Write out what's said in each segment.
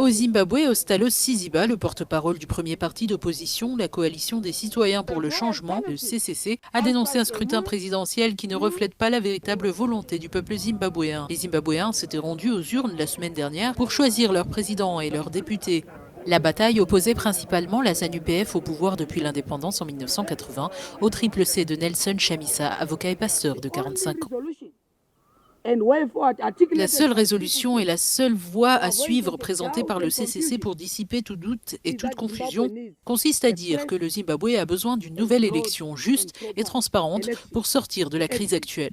Au Zimbabwe, Ostalo Siziba, le porte-parole du premier parti d'opposition, la Coalition des citoyens pour le changement, le CCC, a dénoncé un scrutin présidentiel qui ne reflète pas la véritable volonté du peuple zimbabwéen. Les Zimbabwéens s'étaient rendus aux urnes la semaine dernière pour choisir leur président et leurs députés. La bataille opposait principalement la ZANU-PF au pouvoir depuis l'indépendance en 1980 au triple C de Nelson Chamisa, avocat et pasteur de 45 ans. La seule résolution et la seule voie à suivre présentée par le CCC pour dissiper tout doute et toute confusion consiste à dire que le Zimbabwe a besoin d'une nouvelle élection juste et transparente pour sortir de la crise actuelle.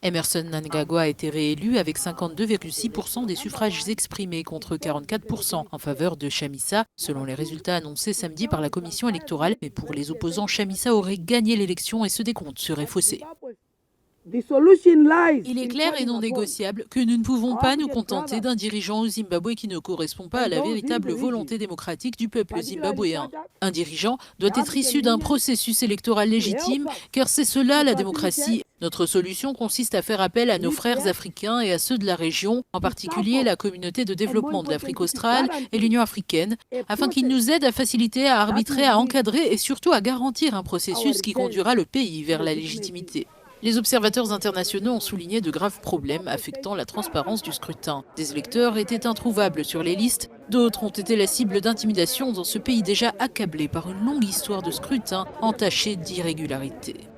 Emerson Mnangagwa a été réélu avec 52,6% des suffrages exprimés contre 44% en faveur de Chamisa, selon les résultats annoncés samedi par la commission électorale. Mais pour les opposants, Chamisa aurait gagné l'élection et ce décompte serait faussé. Il est clair et non négociable que nous ne pouvons pas nous contenter d'un dirigeant au Zimbabwe qui ne correspond pas à la véritable volonté démocratique du peuple zimbabwéen. Un dirigeant doit être issu d'un processus électoral légitime, car c'est cela la démocratie. Notre solution consiste à faire appel à nos frères africains et à ceux de la région, en particulier la communauté de développement de l'Afrique australe et l'Union africaine, afin qu'ils nous aident à faciliter, à arbitrer, à encadrer et surtout à garantir un processus qui conduira le pays vers la légitimité. Les observateurs internationaux ont souligné de graves problèmes affectant la transparence du scrutin. Des électeurs étaient introuvables sur les listes, d'autres ont été la cible d'intimidation dans ce pays déjà accablé par une longue histoire de scrutin entachée d'irrégularités.